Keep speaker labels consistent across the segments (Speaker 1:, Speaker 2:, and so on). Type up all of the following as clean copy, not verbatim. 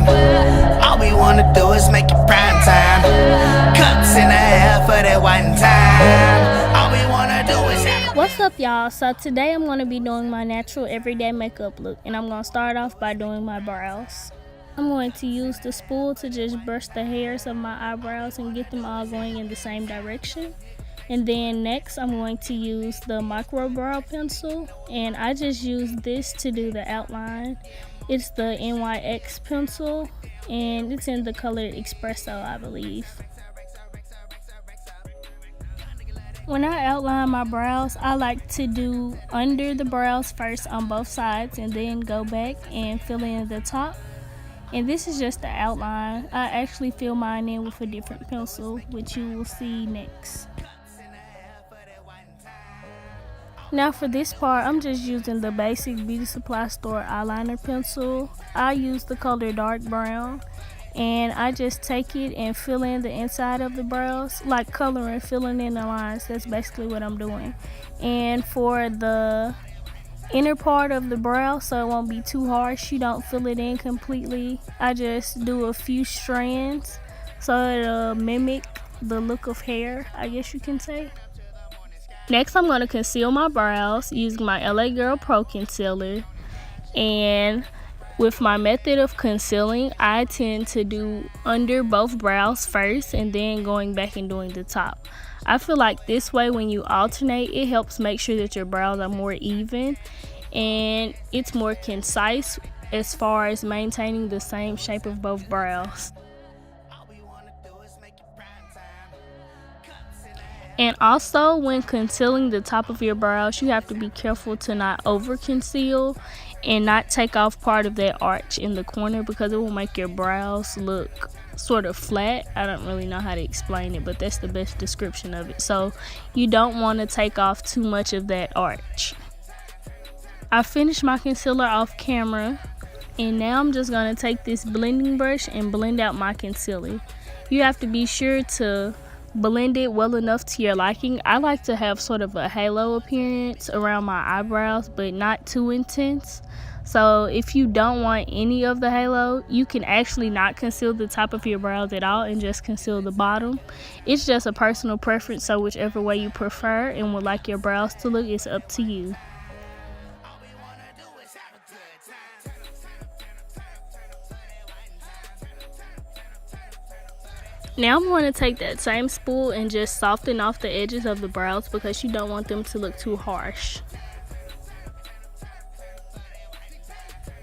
Speaker 1: time. All we wanna do is make it prime time. Cups in the air for that one time. All we wanna do is have.
Speaker 2: What's up, y'all? So today I'm going to be doing my natural everyday makeup look, and I'm going to start off by doing my brows. I'm going to use the spool to just brush the hairs of my eyebrows and get them all going in the same direction. And then next I'm going to use the micro brow pencil, and I just use this to do the outline. It's the NYX pencil and it's in the color Expresso, I believe. When I outline my brows, I like to do under the brows first on both sides and then go back and fill in the top. And this is just the outline. I actually fill mine in with a different pencil, which you will see next. Now for this part, I'm just using the basic beauty supply store eyeliner pencil. I use the color dark brown, and I just take it and fill in the inside of the brows, like coloring, filling in the lines. That's basically what I'm doing. And for the inner part of the brow, so it won't be too harsh, you don't fill it in completely. I just do a few strands so it'll mimic the look of hair, I guess you can say. Next, I'm going to conceal my brows using my LA Girl Pro Concealer. And with my method of concealing, I tend to do under both brows first and then going back and doing the top. I feel like this way, when you alternate, it helps make sure that your brows are more even and it's more concise as far as maintaining the same shape of both brows. And also, when concealing the top of your brows, you have to be careful to not over conceal and not take off part of that arch in the corner, because it will make your brows look sort of flat. I don't really know how to explain it, but that's the best description of it. So you don't want to take off too much of that arch. I finished my concealer off camera, and now I'm just going to take this blending brush and blend out my concealer. You have to be sure to blend it well enough to your liking. I like to have sort of a halo appearance around my eyebrows, but not too intense. So if you don't want any of the halo, you can actually not conceal the top of your brows at all and just conceal the bottom. It's just a personal preference, so whichever way you prefer and would like your brows to look, it's up to you. Now I'm going to take that same spool and just soften off the edges of the brows, because you don't want them to look too harsh.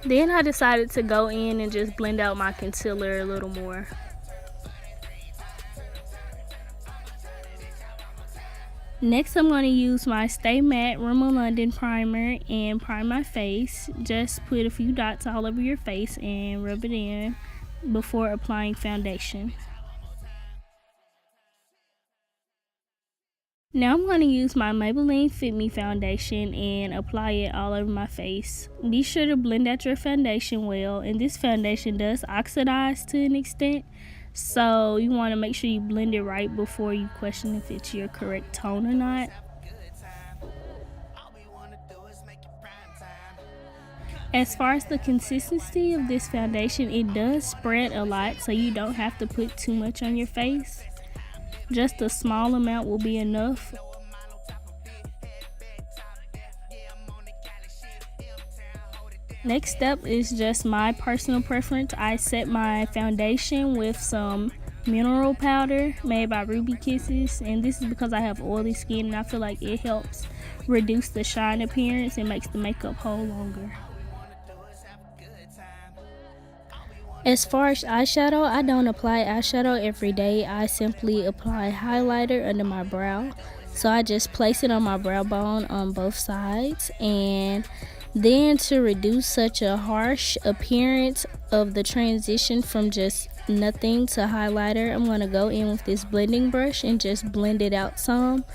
Speaker 2: Then I decided to go in and just blend out my concealer a little more. Next, I'm going to use my Stay Matte Rimmel London primer and prime my face. Just put a few dots all over your face and rub it in before applying foundation. Now I'm going to use my Maybelline Fit Me foundation and apply it all over my face. Be sure to blend out your foundation well, and this foundation does oxidize to an extent, so you want to make sure you blend it right before you question if it's your correct tone or not. As far as the consistency of this foundation, it does spread a lot, so you don't have to put too much on your face. Just a small amount will be enough. Next step is just my personal preference. I set my foundation with some mineral powder made by Ruby Kisses, and this is because I have oily skin and I feel like it helps reduce the shine appearance and makes the makeup hold longer. As far as eyeshadow, I don't apply eyeshadow every day. I simply apply highlighter under my brow. So I just place it on my brow bone on both sides. And then to reduce such a harsh appearance of the transition from just nothing to highlighter, I'm going to go in with this blending brush and just blend it out some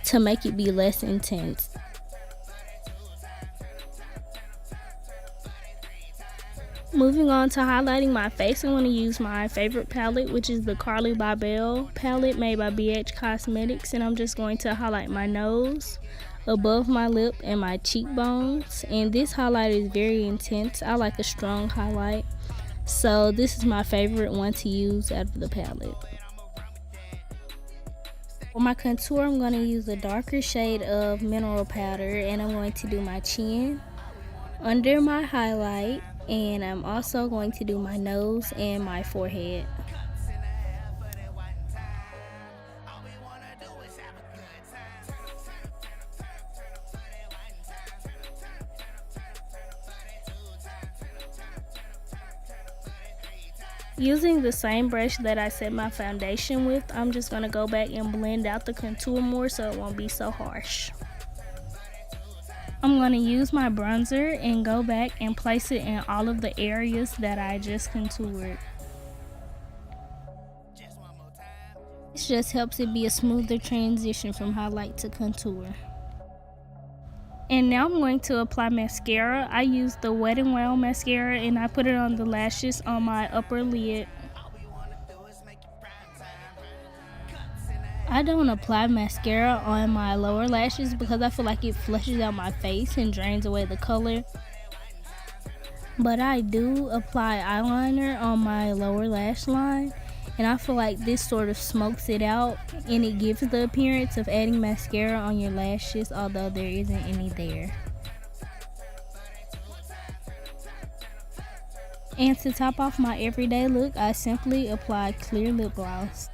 Speaker 2: to make it be less intense. Moving on to highlighting my face, I'm going to use my favorite palette, which is the Carli Bybel palette made by BH Cosmetics, and I'm just going to highlight my nose, above my lip, and my cheekbones. And this highlight is very intense. I like a strong highlight, So this is my favorite one to use out of the palette. For my contour, I'm going to use a darker shade of mineral powder, and I'm going to do my chin, under my highlight, and I'm also going to do my nose and my forehead. Using the same brush that I set my foundation with, I'm just going to go back and blend out the contour more so it won't be so harsh. I'm going to use my bronzer and go back and place it in all of the areas that I just contoured. This just helps it be a smoother transition from highlight to contour. And now I'm going to apply mascara. I used the Wet n Wild mascara and I put it on the lashes on my upper lid. I don't apply mascara on my lower lashes because I feel like it flushes out my face and drains away the color. But I do apply eyeliner on my lower lash line, and I feel like this sort of smokes it out and it gives the appearance of adding mascara on your lashes, although there isn't any there. And to top off my everyday look, I simply apply clear lip gloss.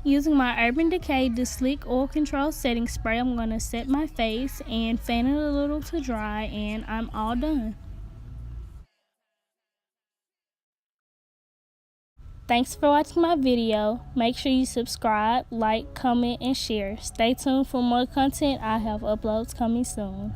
Speaker 2: Using my Urban Decay The Slick Oil Control Setting Spray, I'm going to set my face and fan it a little to dry, and I'm all done. Thanks for watching my video. Make sure you subscribe, like, comment, and share. Stay tuned for more content. I have uploads coming soon.